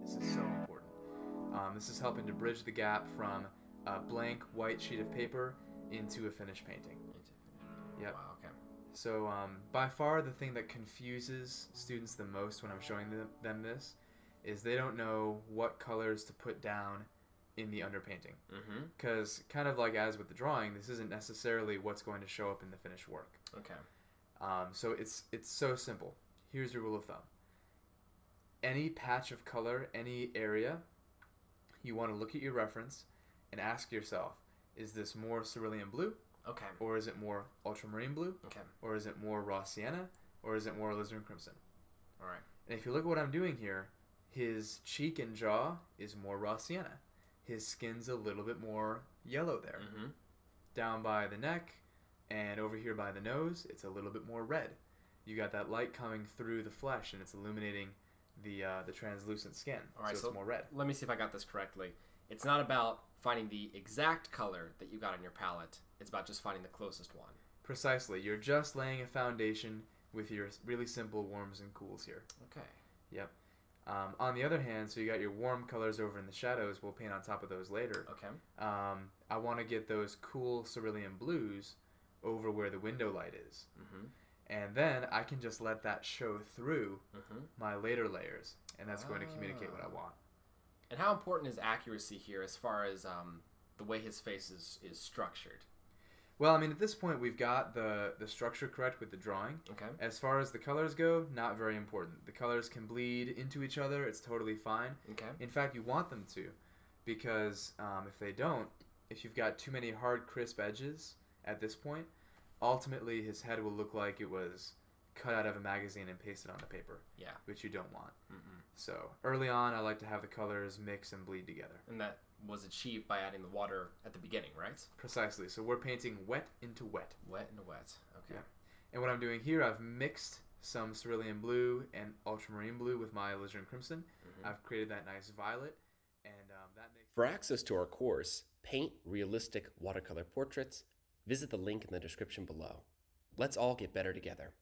This is so important. This is helping to bridge the gap from a blank white sheet of paper into a finished painting. Yep. Wow, okay. So by far the thing that confuses students the most when I'm showing them this is they don't know what colors to put down in the underpainting. Because kind of like as with the drawing, this isn't necessarily what's going to show up in the finished work. Okay. So it's so simple. Here's your rule of thumb. Any patch of color, any area, you want to look at your reference and ask yourself, is this more cerulean blue? Okay. Or is it more ultramarine blue? Okay. Or is it more raw sienna? Or is it more alizarin crimson? All right. And if you look at what I'm doing here, his cheek and jaw is more raw sienna. His skin's a little bit more yellow there. Down by the neck and over here by the nose, it's a little bit more red. You got that light coming through the flesh and it's illuminating the translucent skin. All right, so it's more red. Let me see if I got this correctly. It's not about finding the exact color that you got on your palette. It's about just finding the closest one. Precisely. You're just laying a foundation with your really simple warms and cools here. Okay. Yep. On the other hand, so you got your warm colors over in the shadows. We'll paint on top of those later. Okay. I want to get those cool cerulean blues over where the window light is. And then I can just let that show through my later layers, and that's going to communicate what I want. And how important is accuracy here as far as the way his face is structured? Well, I mean, at this point, we've got the structure correct with the drawing. Okay. As far as the colors go, not very important. The colors can bleed into each other. It's totally fine. Okay. In fact, you want them to, because if they don't, if you've got too many hard, crisp edges at this point, ultimately his head will look like it was cut out of a magazine and pasted on the paper. Yeah. Which you don't want. So early on, I like to have the colors mix and bleed together. And that was achieved by adding the water at the beginning, right? Precisely. So we're painting wet into wet. Wet into wet. Okay. Yeah. And what I'm doing here, I've mixed some cerulean blue and ultramarine blue with my alizarin crimson. I've created that nice violet, and that makes... For access to our course, Paint Realistic Watercolor Portraits, visit the link in the description below. Let's all get better together.